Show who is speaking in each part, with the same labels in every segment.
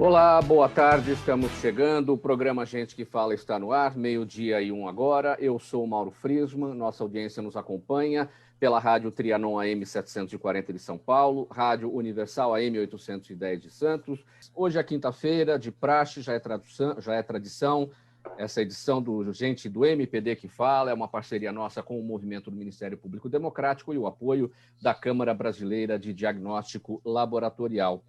Speaker 1: Olá, boa tarde, estamos chegando, o programa Gente que Fala está no ar, 12:01 agora, eu sou o Mauro Friesman, nossa audiência nos acompanha pela Rádio Trianon AM 740 de São Paulo, Rádio Universal AM 810 de Santos. Hoje é quinta-feira, de praxe, já é tradição, essa edição do Gente do MPD que Fala, é uma parceria nossa com o Movimento do Ministério Público Democrático e o apoio da Câmara Brasileira de Diagnóstico Laboratorial.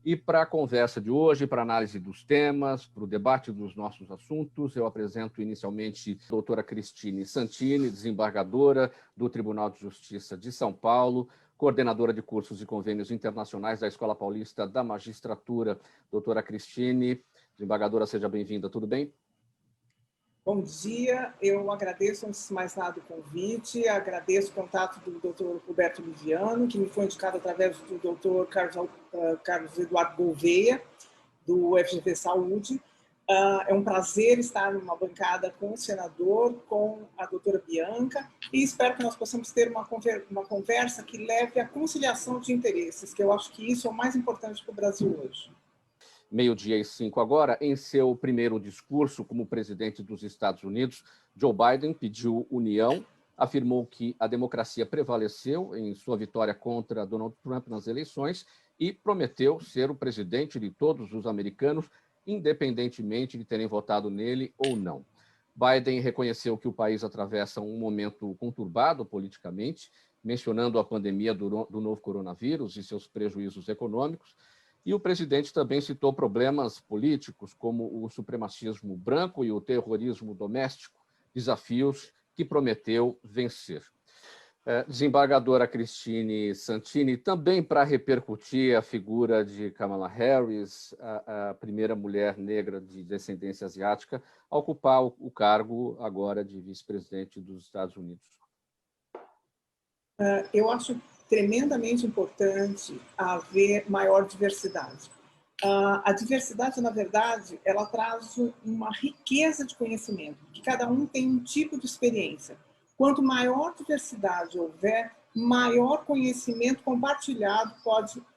Speaker 1: E para a conversa de hoje, para a análise dos temas, para o debate dos nossos assuntos, eu apresento inicialmente a doutora Cristine Santini, desembargadora do Tribunal de Justiça de São Paulo, coordenadora de cursos e convênios internacionais da Escola Paulista da Magistratura. Doutora Cristine, desembargadora, seja bem-vinda, tudo bem?
Speaker 2: Bom dia, eu agradeço, antes de mais nada, o convite, agradeço o contato do Dr. Roberto Liviano, que me foi indicado através do Dr. Carlos Eduardo Gouveia, do FGV Saúde. É um prazer estar numa bancada com o senador, com a doutora Bianca, e espero que nós possamos ter uma conversa que leve à conciliação de interesses, que eu acho que isso é o mais importante para o Brasil hoje.
Speaker 1: 12:05 agora, em seu primeiro discurso como presidente dos Estados Unidos, Joe Biden pediu união, afirmou que a democracia prevaleceu em sua vitória contra Donald Trump nas eleições e prometeu ser o presidente de todos os americanos, independentemente de terem votado nele ou não. Biden reconheceu que o país atravessa um momento conturbado politicamente, mencionando a pandemia do novo coronavírus e seus prejuízos econômicos. E o presidente também citou problemas políticos, como o supremacismo branco e o terrorismo doméstico, desafios que prometeu vencer. Desembargadora Cristine Santini, também para repercutir a figura de Kamala Harris, a primeira mulher negra de descendência asiática, a ocupar o cargo agora de vice-presidente dos Estados Unidos.
Speaker 2: Eu acho tremendamente importante haver maior diversidade. A diversidade, na verdade, ela traz uma riqueza de conhecimento, que cada um tem um tipo de experiência. Quanto maior diversidade houver, maior conhecimento compartilhado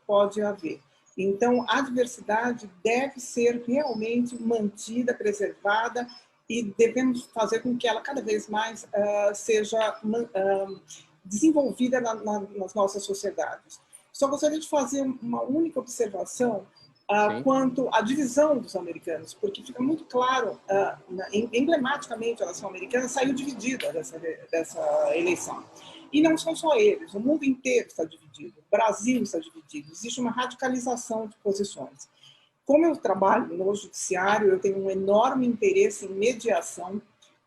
Speaker 2: pode haver. Então, a diversidade deve ser realmente mantida, preservada, e devemos fazer com que ela cada vez mais seja desenvolvida nas nossas sociedades. Só gostaria de fazer uma única observação quanto à divisão dos americanos, porque fica muito claro, emblematicamente, a nação americana saiu dividida dessa eleição. E não são só eles, o mundo inteiro está dividido, o Brasil está dividido, existe uma radicalização de posições. Como eu trabalho no judiciário, eu tenho um enorme interesse em mediação.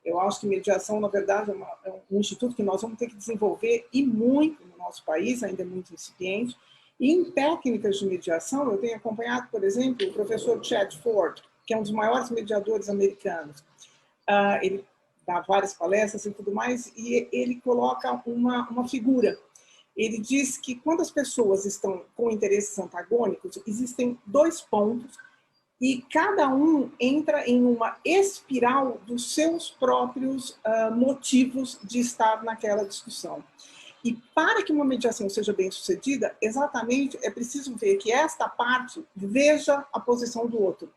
Speaker 2: Eu acho que mediação, na verdade, é um instituto que nós vamos ter que desenvolver e muito no nosso país, ainda é muito incipiente. E em técnicas de mediação, eu tenho acompanhado, por exemplo, o professor Chad Ford, que é um dos maiores mediadores americanos. Ele dá várias palestras e tudo mais, e ele coloca uma figura. Ele diz que quando as pessoas estão com interesses antagônicos, existem dois pontos e cada um entra em uma espiral dos seus próprios motivos de estar naquela discussão. E para que uma mediação seja bem sucedida, exatamente é preciso ver que esta parte veja a posição do outro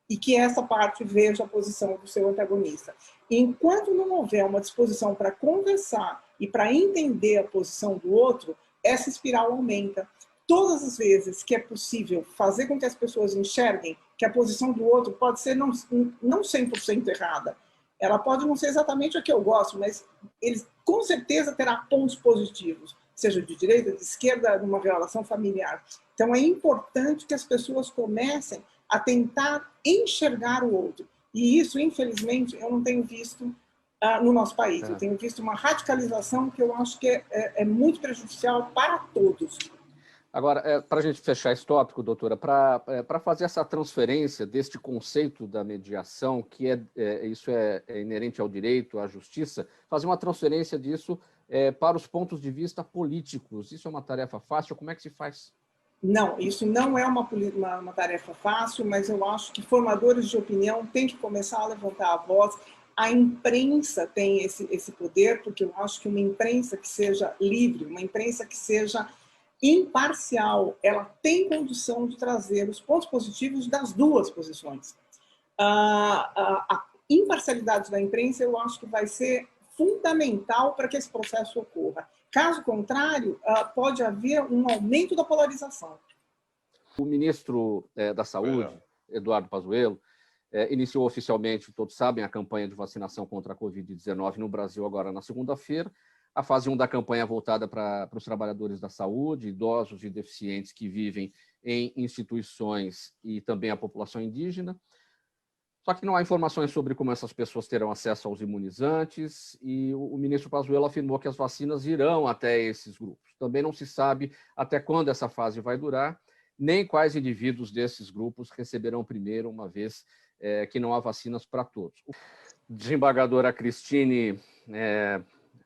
Speaker 2: e que essa parte veja a posição do seu antagonista. E enquanto não houver uma disposição para conversar e para entender a posição do outro, essa espiral aumenta. Todas as vezes que é possível fazer com que as pessoas enxerguem que a posição do outro pode ser não 100% errada, ela pode não ser exatamente a que eu gosto, mas ele com certeza terá pontos positivos, seja de direita, de esquerda, numa relação familiar. Então é importante que as pessoas comecem a tentar enxergar o outro. E isso, infelizmente, eu não tenho visto no nosso país. Eu tenho visto uma radicalização que eu acho que é muito prejudicial para todos.
Speaker 1: Agora, para a gente fechar esse tópico, doutora, para fazer essa transferência deste conceito da mediação, que isso é inerente ao direito, à justiça, fazer uma transferência disso para os pontos de vista políticos, isso é uma tarefa fácil? Como é que se faz?
Speaker 2: Não, isso não é uma tarefa fácil, mas eu acho que formadores de opinião têm que começar a levantar a voz. A imprensa tem esse poder, porque eu acho que uma imprensa que seja livre, uma imprensa que seja imparcial, ela tem condição de trazer os pontos positivos das duas posições. A imparcialidade da imprensa, eu acho que vai ser fundamental para que esse processo ocorra. Caso contrário, pode haver um aumento da polarização.
Speaker 1: O ministro da Saúde, Eduardo Pazuello, iniciou oficialmente, todos sabem, a campanha de vacinação contra a Covid-19 no Brasil agora na segunda-feira. A fase 1 da campanha é voltada para os trabalhadores da saúde, idosos e deficientes que vivem em instituições e também a população indígena. Só que não há informações sobre como essas pessoas terão acesso aos imunizantes e o ministro Pazuello afirmou que as vacinas irão até esses grupos. Também não se sabe até quando essa fase vai durar, nem quais indivíduos desses grupos receberão primeiro, uma vez que não há vacinas para todos. Desembargadora Cristine,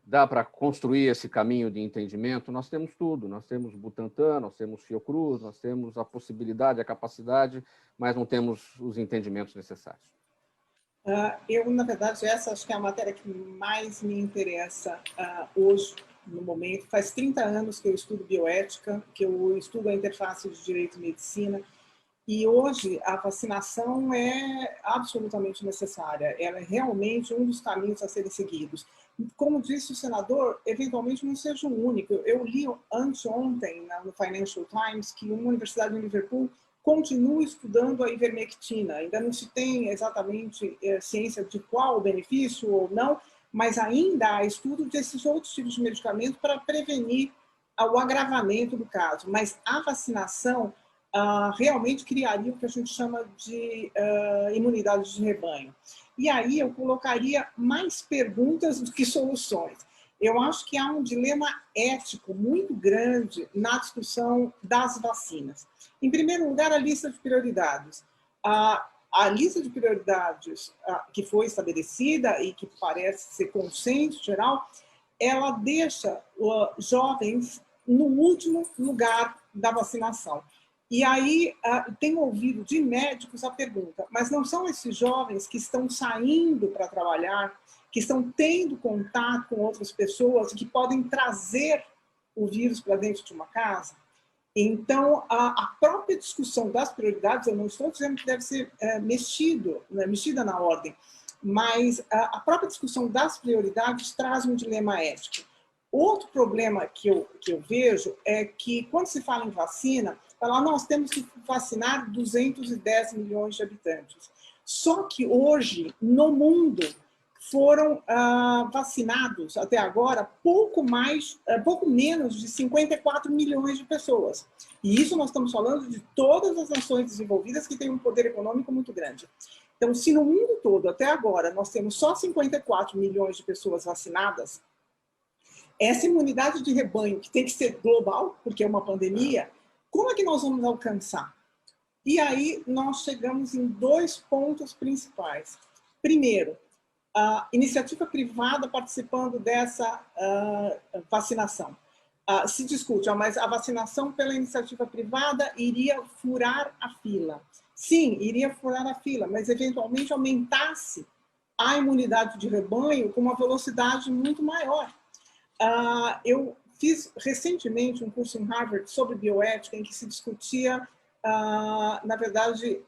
Speaker 1: dá para construir esse caminho de entendimento? Nós temos tudo, nós temos Butantan, nós temos Fiocruz, nós temos a possibilidade, a capacidade, mas não temos os entendimentos necessários.
Speaker 2: Eu, na verdade, essa acho que é a matéria que mais me interessa hoje, no momento. Faz 30 anos que eu estudo bioética, que eu estudo a interface de direito e medicina, e hoje a vacinação é absolutamente necessária. Ela é realmente um dos caminhos a serem seguidos. Como disse o senador, eventualmente não seja o único. Eu li anteontem no Financial Times que uma universidade em Liverpool continua estudando a ivermectina. Ainda não se tem exatamente ciência de qual o benefício ou não, mas ainda há estudo desses outros tipos de medicamento para prevenir o agravamento do caso. Mas a vacinação realmente criaria o que a gente chama de imunidade de rebanho. E aí eu colocaria mais perguntas do que soluções. Eu acho que há um dilema ético muito grande na discussão das vacinas. Em primeiro lugar, a lista de prioridades. A lista de prioridades que foi estabelecida e que parece ser consenso geral, ela deixa jovens no último lugar da vacinação. E aí tenho ouvido de médicos a pergunta, mas não são esses jovens que estão saindo para trabalhar, que estão tendo contato com outras pessoas, que podem trazer o vírus para dentro de uma casa? Então, a própria discussão das prioridades, eu não estou dizendo que deve ser mexida na ordem, mas a própria discussão das prioridades traz um dilema ético. Outro problema que eu vejo é que, quando se fala em vacina, nós temos que vacinar 210 milhões de habitantes. Só que hoje, no mundo, foram vacinados, até agora, pouco menos de 54 milhões de pessoas. E isso nós estamos falando de todas as nações desenvolvidas que têm um poder econômico muito grande. Então, se no mundo todo, até agora, nós temos só 54 milhões de pessoas vacinadas, essa imunidade de rebanho, que tem que ser global, porque é uma pandemia, como é que nós vamos alcançar? E aí nós chegamos em 2 pontos principais. Primeiro, a iniciativa privada participando dessa vacinação. Se discute, mas a vacinação pela iniciativa privada iria furar a fila. Sim, iria furar a fila, mas eventualmente aumentasse a imunidade de rebanho com uma velocidade muito maior. Eu fiz recentemente um curso em Harvard sobre bioética, em que se discutia, na verdade,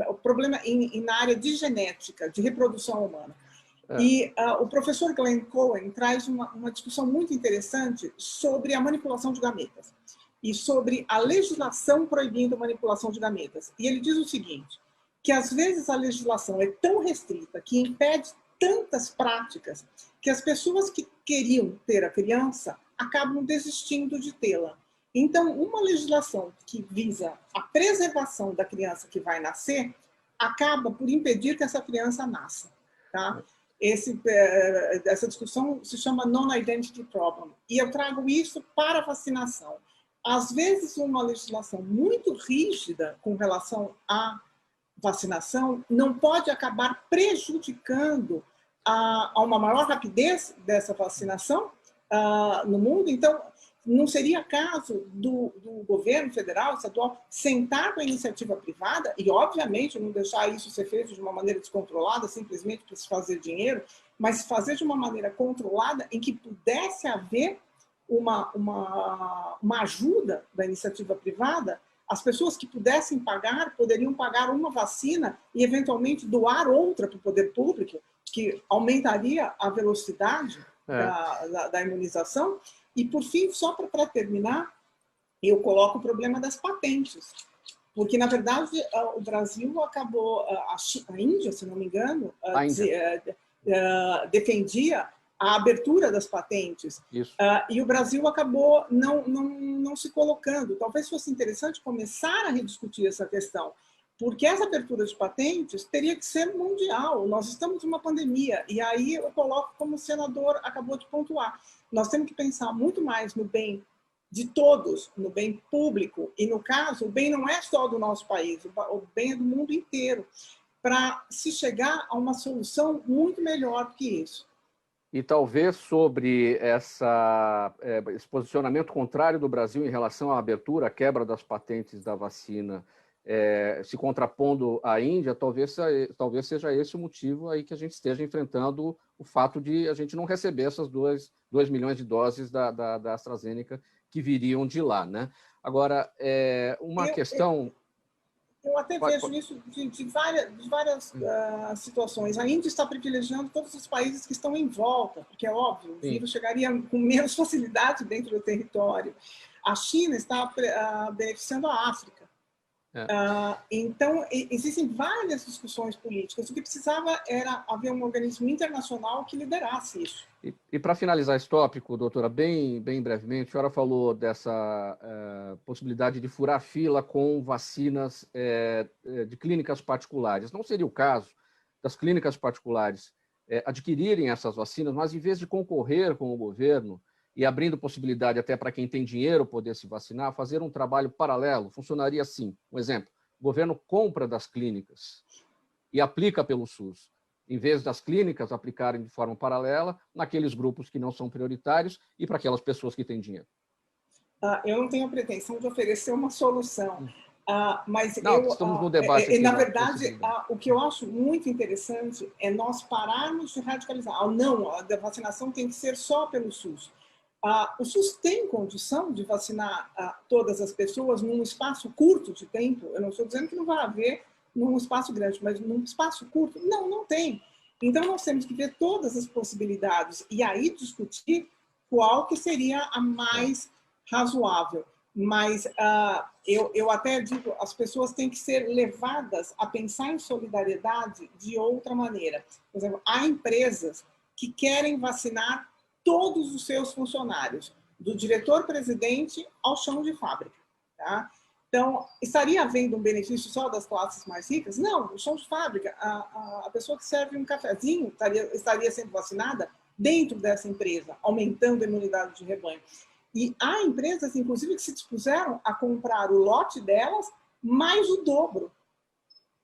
Speaker 2: o problema na área de genética, de reprodução humana. E o professor Glenn Cohen traz uma discussão muito interessante sobre a manipulação de gametas e sobre a legislação proibindo a manipulação de gametas. E ele diz o seguinte, que às vezes a legislação é tão restrita que impede tantas práticas que as pessoas que queriam ter a criança acabam desistindo de tê-la. Então, uma legislação que visa a preservação da criança que vai nascer acaba por impedir que essa criança nasça. Tá? Essa discussão se chama Non-Identity Problem. E eu trago isso para a vacinação. Às vezes, uma legislação muito rígida com relação à vacinação não pode acabar prejudicando a uma maior rapidez dessa vacinação no mundo. Então, não seria caso do governo federal, estadual, sentar com a iniciativa privada e, obviamente, não deixar isso ser feito de uma maneira descontrolada, simplesmente para se fazer dinheiro, mas fazer de uma maneira controlada em que pudesse haver uma ajuda da iniciativa privada, as pessoas que pudessem pagar poderiam pagar uma vacina e, eventualmente, doar outra para o poder público, que aumentaria a velocidade da imunização. E, por fim, só para terminar, eu coloco o problema das patentes. Porque, na verdade, o Brasil acabou... A Índia, se não me engano, defendia a abertura das patentes. E o Brasil acabou não se colocando. Talvez fosse interessante começar a rediscutir essa questão, porque essa abertura de patentes teria que ser mundial. Nós estamos numa pandemia, e aí eu coloco como o senador acabou de pontuar. Nós temos que pensar muito mais no bem de todos, no bem público, e, no caso, o bem não é só do nosso país, o bem é do mundo inteiro, para se chegar a uma solução muito melhor do que isso.
Speaker 1: E talvez sobre esse posicionamento contrário do Brasil em relação à abertura, à quebra das patentes da vacina, se contrapondo à Índia, talvez seja esse o motivo aí que a gente esteja enfrentando o fato de a gente não receber essas 2 milhões de doses da AstraZeneca que viriam de lá, né? Agora, uma questão...
Speaker 2: Eu até vejo isso de várias situações. A Índia está privilegiando todos os países que estão em volta, porque é óbvio, o vírus chegaria com menos facilidade dentro do território. A China está beneficiando a África. Então, existem várias discussões políticas. O que precisava era haver um organismo internacional que liderasse isso.
Speaker 1: E para finalizar esse tópico, doutora, bem brevemente, a senhora falou dessa possibilidade de furar fila com vacinas de clínicas particulares. Não seria o caso das clínicas particulares adquirirem essas vacinas, mas em vez de concorrer com o governo e abrindo possibilidade até para quem tem dinheiro poder se vacinar, fazer um trabalho paralelo? Funcionaria assim. Um exemplo, o governo compra das clínicas e aplica pelo SUS, em vez das clínicas aplicarem de forma paralela naqueles grupos que não são prioritários e para aquelas pessoas que têm dinheiro.
Speaker 2: Eu não tenho a pretensão de oferecer uma solução, mas
Speaker 1: estamos no debate aqui,
Speaker 2: na verdade, o que eu acho muito interessante é nós pararmos de radicalizar. Não, a vacinação tem que ser só pelo SUS. O SUS tem condição de vacinar todas as pessoas num espaço curto de tempo. Eu não estou dizendo que não vai haver num espaço grande, mas num espaço curto, não tem. Então, nós temos que ver todas as possibilidades e aí discutir qual que seria a mais razoável. Mas eu até digo, as pessoas têm que ser levadas a pensar em solidariedade de outra maneira. Por exemplo, há empresas que querem vacinar todos os seus funcionários, do diretor-presidente ao chão de fábrica. Tá? Então, estaria havendo um benefício só das classes mais ricas? Não, no chão de fábrica, a pessoa que serve um cafezinho estaria sendo vacinada dentro dessa empresa, aumentando a imunidade de rebanho. E há empresas, inclusive, que se dispuseram a comprar o lote delas mais o dobro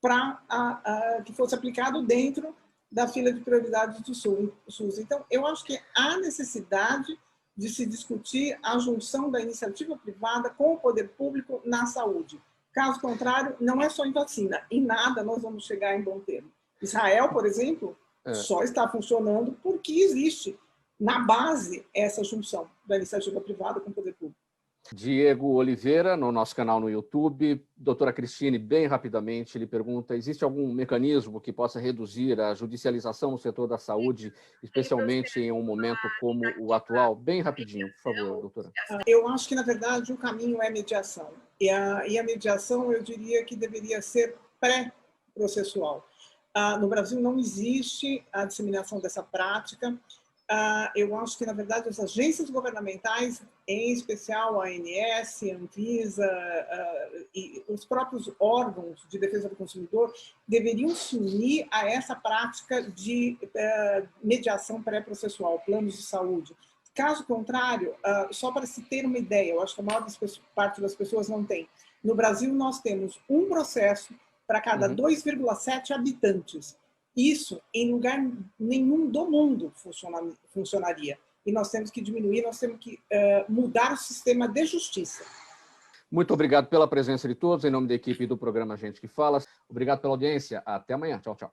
Speaker 2: para que fosse aplicado dentro da fila de prioridades do SUS. Então, eu acho que há necessidade de se discutir a junção da iniciativa privada com o poder público na saúde. Caso contrário, não é só em vacina. Em nada nós vamos chegar em bom termo. Israel, por exemplo, só está funcionando porque existe, na base, essa junção da iniciativa privada com o poder público.
Speaker 1: Diego Oliveira, no nosso canal no YouTube. Doutora Cristine, bem rapidamente, ele pergunta: existe algum mecanismo que possa reduzir a judicialização no setor da saúde, especialmente em um momento como o atual? Bem rapidinho, por favor, doutora.
Speaker 2: Eu acho que, na verdade, o caminho é mediação. E a mediação, eu diria que deveria ser pré-processual. No Brasil não existe a disseminação dessa prática. Eu acho que, na verdade, as agências governamentais, em especial a ANS, a Anvisa e os próprios órgãos de defesa do consumidor, deveriam se unir a essa prática de mediação pré-processual, planos de saúde. Caso contrário, só para se ter uma ideia, eu acho que a maior parte das pessoas não tem. No Brasil, nós temos um processo para cada 2,7 habitantes. Isso, em lugar nenhum do mundo, funcionaria. E nós temos que diminuir, nós temos que mudar o sistema de justiça.
Speaker 1: Muito obrigado pela presença de todos, em nome da equipe do programa Gente que Fala. Obrigado pela audiência. Até amanhã. Tchau, tchau.